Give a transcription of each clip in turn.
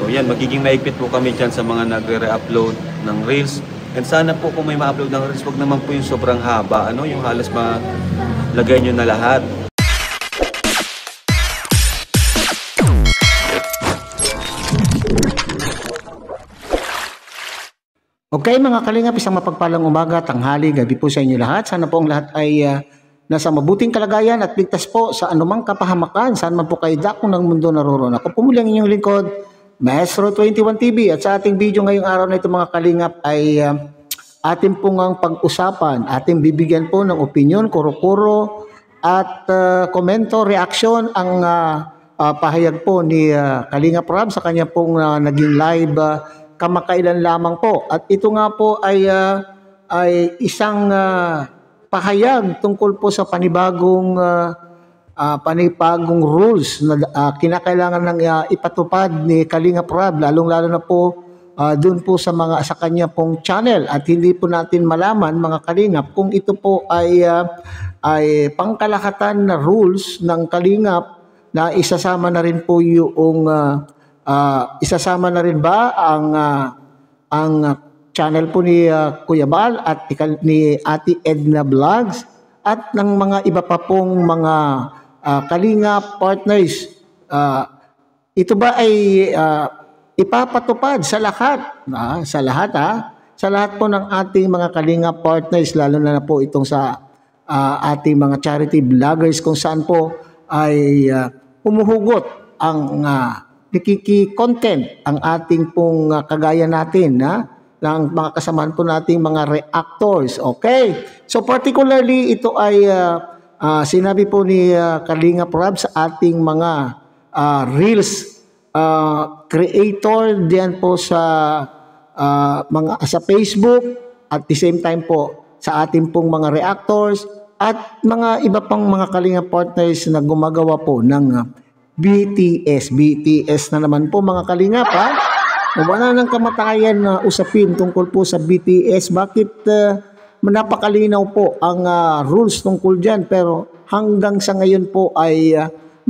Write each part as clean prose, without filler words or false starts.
So yan, magiging maigpit po kami dyan sa mga nagre-upload ng Reels. And sana po kung may ma-upload ng Reels, wag naman po yung sobrang haba, ano, yung halos malagay nyo na lahat. Okay mga kalingap, isang mapagpalang umaga, tanghali, gabi po sa inyo lahat. Sana po ang lahat ay nasa mabuting kalagayan at ligtas po sa anumang kapahamakan. Saan man po kayo dakong ng mundo naroon. Ako po muli ang inyong lingkod, Maestro 21 TV. At sa ating video ngayong araw na ito mga kalingap ay ating pong ang pag-usapan. Ating bibigyan po ng opinion, kuro-kuro at komento, reaction ang pahayag po ni Kalingap Rob sa kanya pong naging live kamakailan lamang po. At ito nga po ay isang pahayag tungkol po sa panibagong rules na kinakailangan ng ipatupad ni Kalingap Rob, lalong-lalo na po doon po sa kanya pong channel. At hindi po natin malaman mga Kalingap kung ito po ay pangkalahatan na rules ng Kalingap na isasama na rin po yung isasama na rin ba ang channel po ni Kuya Bal at ni Ate Edna Vlogs at ng mga iba pa pong mga Kalingap partners. Ito ba ay ipapatupad sa lahat? Sa lahat po ng ating mga Kalingap partners, lalo na po itong sa ating mga charity vloggers kung saan po ay humuhugot ang nakiki-content ang ating pong kagaya natin ng mga kasamaan po nating mga reactors. Okay? So particularly ito ay sinabi po ni Kalingap Rob sa ating mga reels creator diyan po sa sa Facebook at the same time po sa ating pong mga reactors at mga iba pang mga Kalingap partners na gumagawa po ng BTS na naman po mga Kalingap Wala nang kamatayan na usapin tungkol po sa BTS. Bakit napakalinaw po ang rules tungkol dyan pero hanggang sa ngayon po ay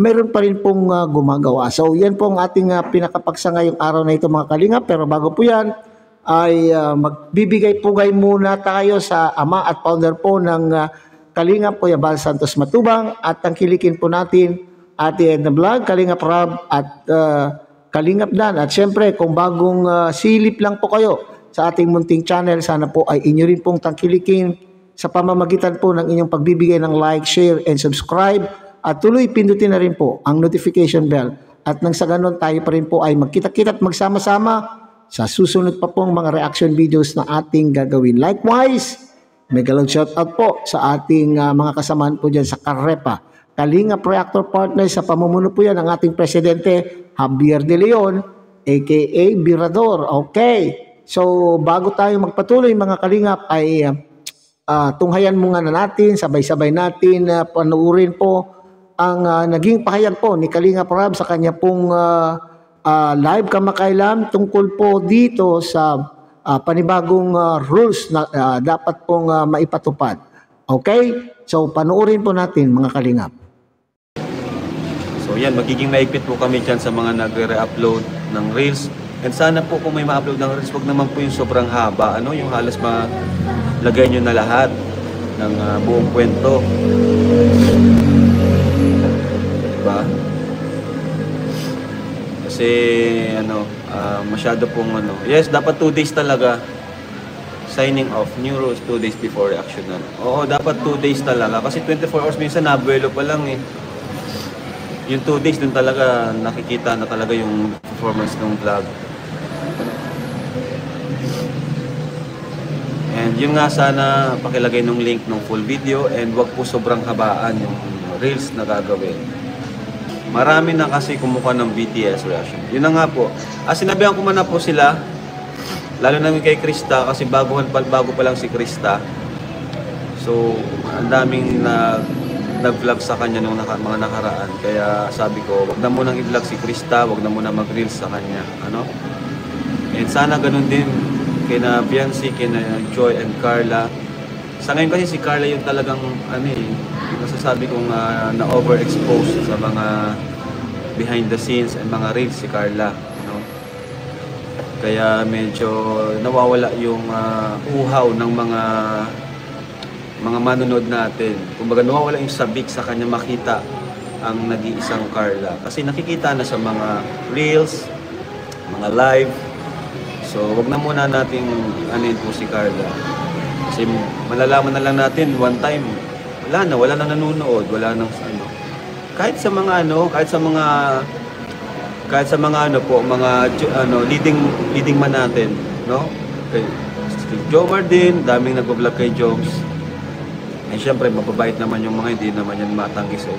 meron pa rin pong gumagawa. So yan po ang ating pinakapaksa ngayong araw na ito mga Kalingap. Pero bago po yan ay magbibigay-pugay muna tayo sa ama at founder po ng Kalingap, Kuya Bal Santos Matubang, at tangkilikin po natin Ate Edna Vlog, Kalingap Rob at Kalingap Dan. At syempre kung bagong silip lang po kayo sa ating munting channel, sana po ay inyo rin pong tangkilikin sa pamamagitan po ng inyong pagbibigay ng like, share, and subscribe. At tuloy pindutin na rin po ang notification bell. At nang sa ganon tayo pa rin po ay magkita-kita at magsama-sama sa susunod pa pong mga reaction videos na ating gagawin. Likewise, mega love shout out po sa ating mga kasamaan po dyan sa Karepa Kalingap Reactor Partners, sa pamumuno po yan ng ating Presidente Javier De Leon aka Birador. Okay, so bago tayo magpatuloy mga Kalingap ay tunghayan muna natin, sabay-sabay natin panuurin po ang naging pahayag po ni Kalingap Rob sa kanya pong live kamakailan tungkol po dito sa panibagong rules na dapat pong maipatupad. Okay, so panuurin po natin mga Kalingap. So yan, magiging maigpit po kami dyan sa mga nagre-upload ng Reels. And sana po kung may ma-upload ng Reels, wag naman po yung sobrang haba, ano, yung halos malagay nyo na lahat ng buong kwento. Diba? Kasi masyado pong yes, dapat 2 days talaga signing off, new rules 2 days before reaction. Oo, dapat 2 days talaga kasi 24 hours minsan nabuelo pa lang yung 2 days dun talaga nakikita na talaga yung performance ng vlog. And yun nga, sana pakilagay ng link ng full video and wag po sobrang habaan yung reels na gagawin. Marami na kasi kumuha ng BTS reaction. Yun na nga po. Sinabihan ko man na po sila, lalo na kay Krista kasi bago pa lang si Krista. So, ang daming nag-vlog sa kanya nung mga nakaraan. Kaya sabi ko, wag na munang i-vlog si Krista, wag na munang mag-reels sa kanya. And sana ganun din kina Biancy, kina Joy and Carla. Sa ngayon kasi si Carla yung talagang masasabi kong na-overexposed sa mga behind the scenes and mga reels si Carla. Kaya medyo nawawala yung uhaw ng mga manonood natin. Kumbaga nawawala yung sabik sa kanya makita ang nag-iisang Carla. Kasi nakikita na sa mga reels, mga live. So wag na muna nating anin po si Carla. Kasi malalaman na lang natin one time, wala na nanonood, wala nang ano. Kahit sa mga leading man natin, no? Kay Joe Mardin, daming nagbo-vlog kay Jobs. Eh syempre mababait naman yung mga hindi naman yan matanggi sa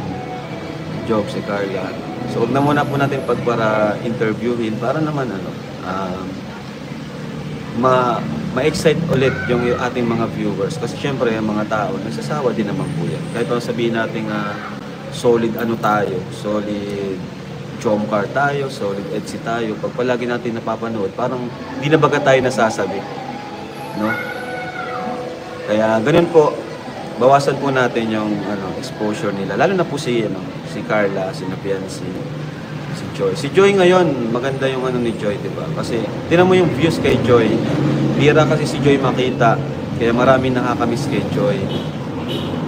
Jobs si Carla. So huwag na muna po natin para interviewin para naman ma-excite ulit yung ating mga viewers. Kasi syempre yung mga tao, nagsasawa din naman po yan. Kahit pa sabihin natin solid solid Jomcar tayo, solid Etsy tayo. Pag palagi natin napapanood, parang di na baga tayo nasasabi. No? Kaya ganun po, bawasan po natin yung exposure nila. Lalo na po si Carla, si Napian, si Joy. Si Joy ngayon, maganda yung ni Joy, di ba? Kasi tinan mo yung views kay Joy. Bira kasi si Joy makita. Kaya marami nakakamiss kay Joy.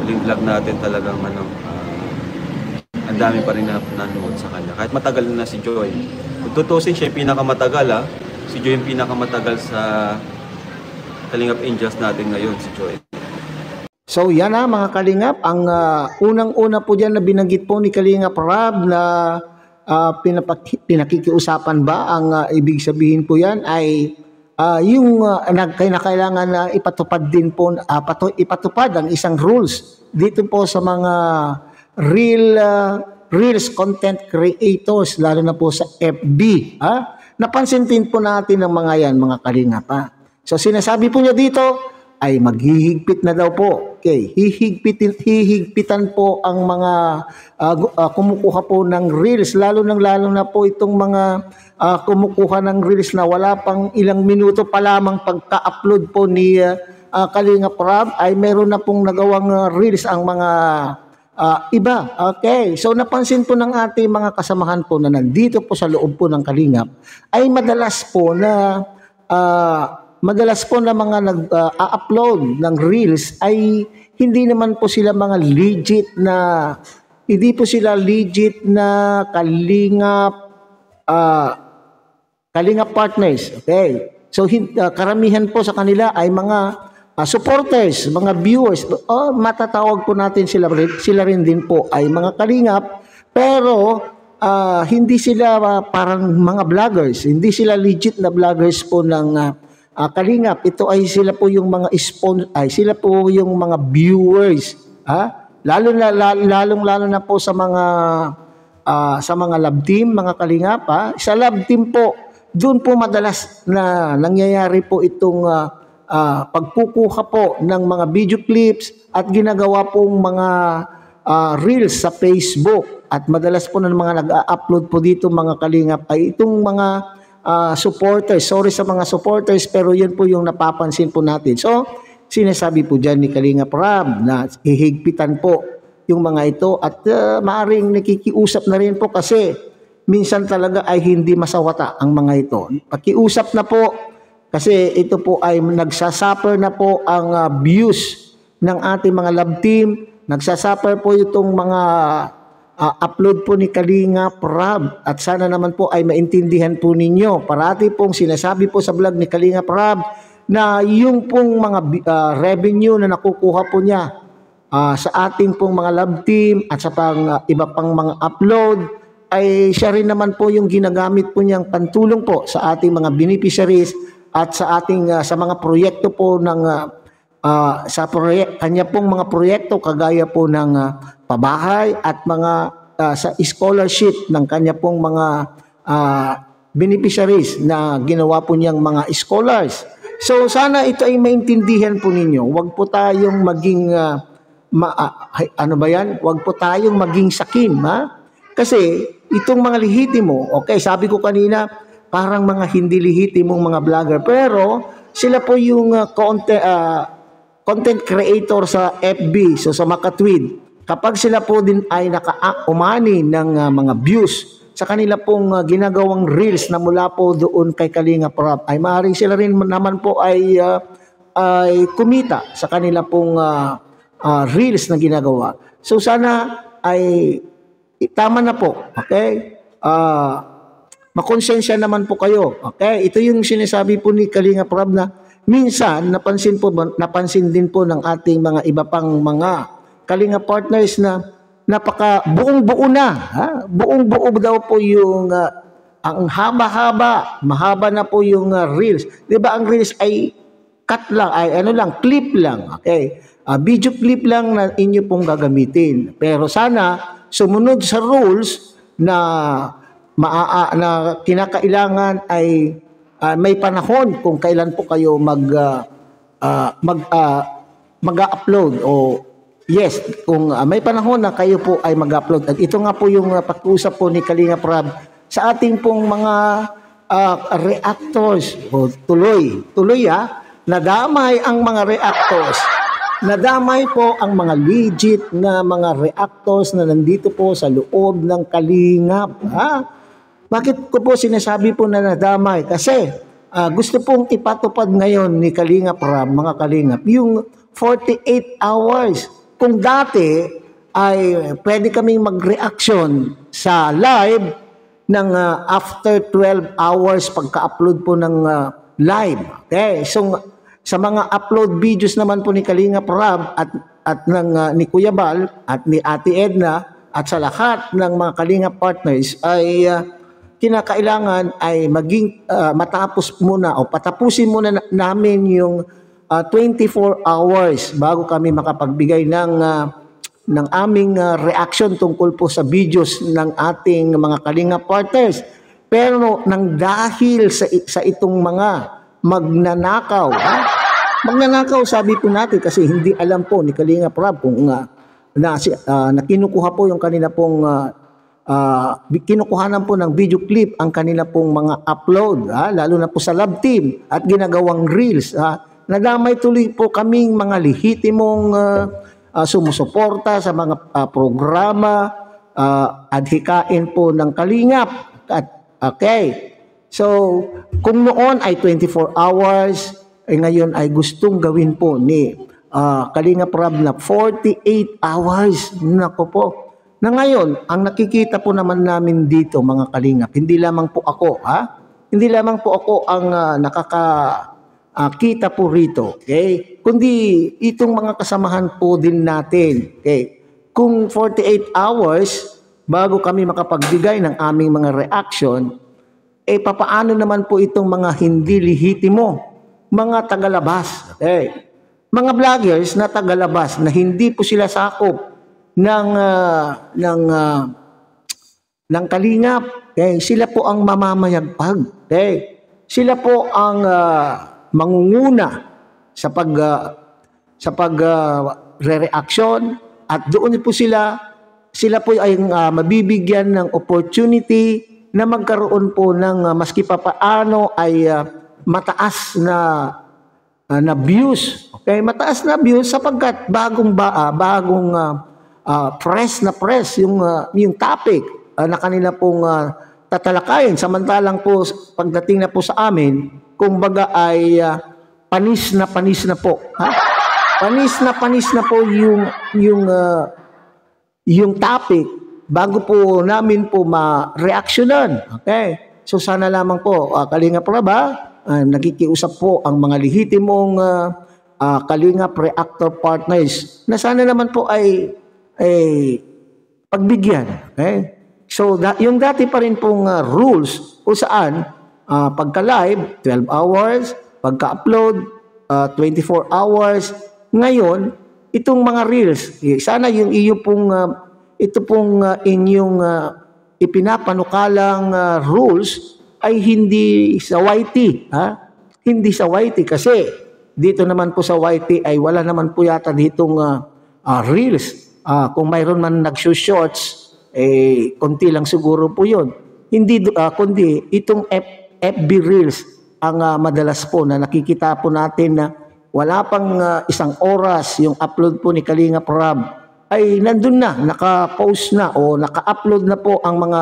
Yung vlog natin talagang ang dami pa rin na nanonood sa kanya. Kahit matagal na si Joy. Kung tutusin siya yung pinakamatagal si Joy yung pinakamatagal sa Kalingap Angels natin ngayon, si Joy. So yan mga Kalingap, ang unang-una po dyan na binanggit po ni Kalingap Rab na pinakikiusapan ba, ang ibig sabihin po yan ay yung kailangan na ipatupad din po, ipatupad ang isang rules dito po sa mga reels content creators, lalo na po sa FB. Napansin din po natin ang mga yan, mga Kalingap. So sinasabi po niya dito ay maghihigpit na daw po. Okay, hihigpitan po ang mga kumukuha po ng reels, lalo na po itong mga kumukuha ng reels na wala pang ilang minuto pa lamang pagka-upload po ni Kalingap Rab ay meron na pong nagawang reels ang mga iba. Okay, so napansin po ng ating mga kasamahan po na nandito po sa loob po ng Kalingap ay madalas po na mga nag-upload ng reels ay hindi naman po sila mga legit na Kalingap partners. Okay. So karamihan po sa kanila ay mga supporters, mga viewers. Matatawag po natin sila rin din po ay mga Kalingap, pero hindi sila parang mga vloggers. Hindi sila legit na vloggers po ng Kalingap. Ito ay sila po yung mga sila po yung mga viewers. Lalong-lalo na po sa mga love team, mga Kalingap. Sa love team po, doon po madalas na nangyayari po itong pagkukuha po ng mga video clips at ginagawa pong mga reels sa Facebook. At madalas po ng mga nag-upload po dito, mga Kalingap, ay itong mga supporters. Sorry sa mga supporters, pero yun po yung napapansin po natin. So, sinasabi po dyan ni Kalingap Rab na hihigpitan po yung mga ito at maaaring nakikiusap na rin po kasi minsan talaga ay hindi masawata ang mga ito. Pakiusap na po kasi ito po ay nagsasuffer na po ang views ng ating mga love team. Nagsasuffer po itong mga upload po ni Kalingap Rab at sana naman po ay maintindihan po ninyo. Parati pong sinasabi po sa vlog ni Kalingap Rab na yung pong mga revenue na nakukuha po niya sa ating pong mga love team at sa iba pang mga upload ay siya rin naman po yung ginagamit po niyang pantulong po sa ating mga beneficiaries at sa ating sa mga proyekto po ng kanya pong mga proyekto kagaya po ng pabahay at mga sa scholarship ng kanya pong mga beneficiaries na ginawa po niyang mga scholars. So sana ito ay maintindihan po ninyo. Huwag po tayong maging Huwag po tayong maging sakim, Kasi itong mga lihitimo, okay, sabi ko kanina, parang mga hindi lihitimong mga vlogger, pero sila po yung content creator sa FB, so sa Makatwid. Kapag sila po din ay naka-umani ng mga views sa kanila pong ginagawang reels na mula po doon kay Kalinga Prab, ay maaaring sila rin naman po ay kumita sa kanila pong reels na ginagawa. So sana ay tama na po, okay? Makonsensya naman po kayo, okay? Ito yung sinasabi po ni Kalinga Prab na minsan napansin din po ng ating mga iba pang mga Kalinga partners na buong-buo na, buong-buo daw po yung ang haba-haba, mahaba na po yung reels. 'Di ba ang reels ay cut lang, ay clip lang, okay? Video clip lang na inyo pong gagamitin. Pero sana sumunod sa rules na na kinakailangan ay may panahon kung kailan po kayo mag-upload o yes, kung may panahon na kayo po ay mag-upload. At ito nga po yung pag-uusap po ni Kalinga Prab sa ating pong mga reactors. O, tuloy nadamay ang mga reactors. Nadamay po ang mga legit na mga reactors na nandito po sa loob ng Kalingap. Bakit ko po sinasabi po na nadamay? Kasi gusto pong ipatupad ngayon ni Kalinga Prab, mga Kalingap, yung 48 hours. Kung dati ay pwede kaming mag-reaction sa live ng after 12 hours pagka-upload po ng live. Okay? So sa mga upload videos naman po ni Kalinga Prab at ni Kuya Bal at ni Ate Edna at sa lahat ng mga Kalinga partners ay kinakailangan ay maging matapos muna o patapusin muna namin yung 24 hours bago kami makapagbigay ng aming reaction tungkol po sa videos ng ating mga Kalinga partners. Pero nang dahil sa itong mga magnanakaw, magnanakaw sabi po natin kasi hindi alam po ni Kalinga Prab kung na kinukuha po yung kanila pong kinukuhanan po ng video clip ang kanila pong mga upload, lalo na po sa love team at ginagawang reels. Nadamay tuloy po kaming mga lehitimong sumusuporta sa mga programa, adhikain po ng Kalingap. Okay. So, kung noon ay 24 hours, ngayon ay gustong gawin po ni Kalinga Prab na 48 hours. Nako po. Na ngayon, ang nakikita po naman namin dito mga Kalingap, hindi lamang po ako, hindi lamang po ako ang kita po rito, okay? Kundi itong mga kasamahan po din natin, okay? Kung 48 hours bago kami makapagbigay ng aming mga reaction, papaano naman po itong mga hindi lehitimo, mga tagalabas, okay? Mga vloggers na tagalabas na hindi po sila sakop ng Kalingap, okay? Sila po ang mamamayagpag, okay? Sila po ang mangunguna sa re-reaction at doon po sila po ay mabibigyan ng opportunity na magkaroon po ng maski papaano ay mataas na views. Okay, mataas na views sapagkat bagong press yung topic na kanila pong tatalakayin, samantalang po pagdating na po sa amin, kumbaga ay panis na po. Panis na po yung topic bago po namin po ma-reactionan. Okay? So sana lamang po, Kalinga Prab, nakikiusap po ang mga lehitimong Kalinga Reactor partners na sana naman po ay pagbigyan. Okay? So yung dati pa rin pong rules kung saan pagka-live, 12 hours, pagka-upload, 24 hours. Ngayon, itong mga reels, sana yung ito pong inyong ipinapanukalang rules ay hindi sa YT. Hindi sa YT kasi dito naman po sa YT ay wala naman po yata ditong reels. Kung mayroon man nag-shorts, konti lang siguro po yun. Hindi, kundi itong FB Reels ang madalas po na nakikita po natin na wala pang isang oras yung upload po ni Kalinga Prab ay nandun na, naka-post na o naka-upload na po ang mga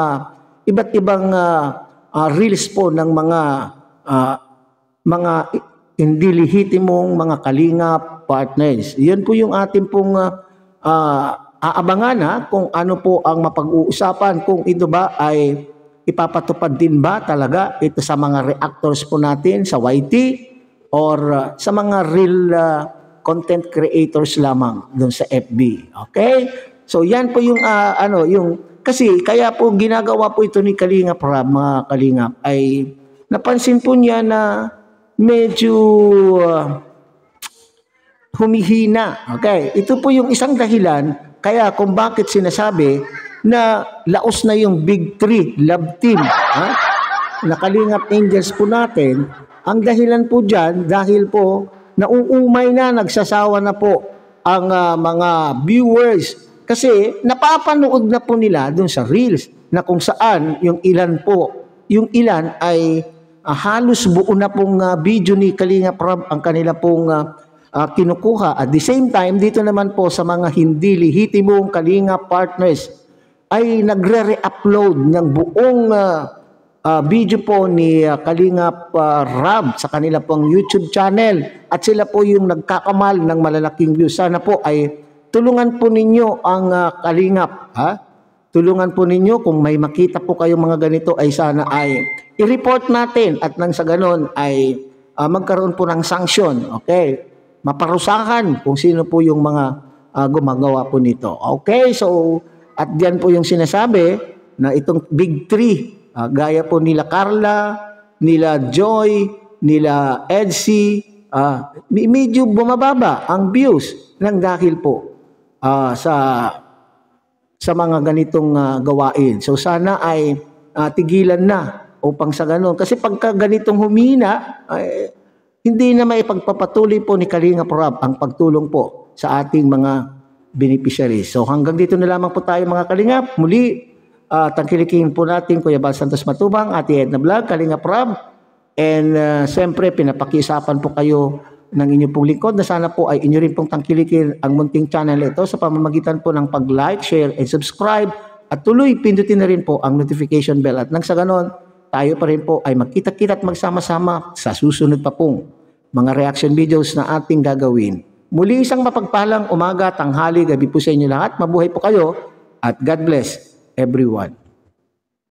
iba't ibang reels po ng mga hindi lehitimong mga kalingap partners. Yan po yung ating pong aabangan kung ano po ang mapag-uusapan, kung ito ba ay ipapatupad din ba talaga ito sa mga reactors po natin sa YT or sa mga real content creators lamang doon sa FB. Okay? So yan po yung kasi kaya po ginagawa po ito ni Kalingap Rob, mga Kalingap, ay napansin po niya na medyo humihina. Okay? Ito po yung isang dahilan kaya kung bakit sinasabi na laos na yung Big Three Love Team. Na Kalingap Angels po natin. Ang dahilan po dyan, dahil po nauumay na, nagsasawa na po ang mga viewers. Kasi napapanood na po nila dun sa Reels na kung saan yung ilan ay halos buo na pong video ni Kalingap Rob ang kanila pong kinukuha. At the same time, dito naman po sa mga hindi lehitimong Kalingap partners ay nagre-re-upload ng buong video po ni Kalingap Rob sa kanila pong YouTube channel. At sila po yung nagkakamal ng malalaking views. Sana po ay tulungan po ninyo ang Kalingap. Tulungan po ninyo kung may makita po kayong mga ganito ay sana ay i-report natin at nang sa ganon ay magkaroon po ng sanction. Okay? Maparusahan kung sino po yung mga gumagawa po nito. Okay? So, at diyan po yung sinasabi na itong Big Three, gaya po nila Carla, nila Joy, nila Edsy, medyo bumababa ang views ng dahil po sa mga ganitong gawain. So sana ay tigilan na upang sa ganon. Kasi pagka ganitong humina, hindi na maipagpapatuloy po ni Kalingap Rob ang pagtulong po sa ating mga beneficiaries. So hanggang dito na lamang po tayo mga Kalingap. Muli, tangkilikin po natin Kuya Bal Santos Matubang, Ate Edna Vlog, Kalingap Rob. And siyempre, pinapakiusapan po kayo ng inyong pong lingkod na sana po ay inyo rin pong tangkilikin ang munting channel ito sa pamamagitan po ng pag-like, share, and subscribe. At tuloy, pindutin na rin po ang notification bell. At nang sa ganon, tayo pa rin po ay magkita-kita at magsama-sama sa susunod pa pong mga reaction videos na ating gagawin. Muli isang mapagpalang umaga, tanghali, gabi po sa inyo lahat. Mabuhay po kayo at God bless everyone.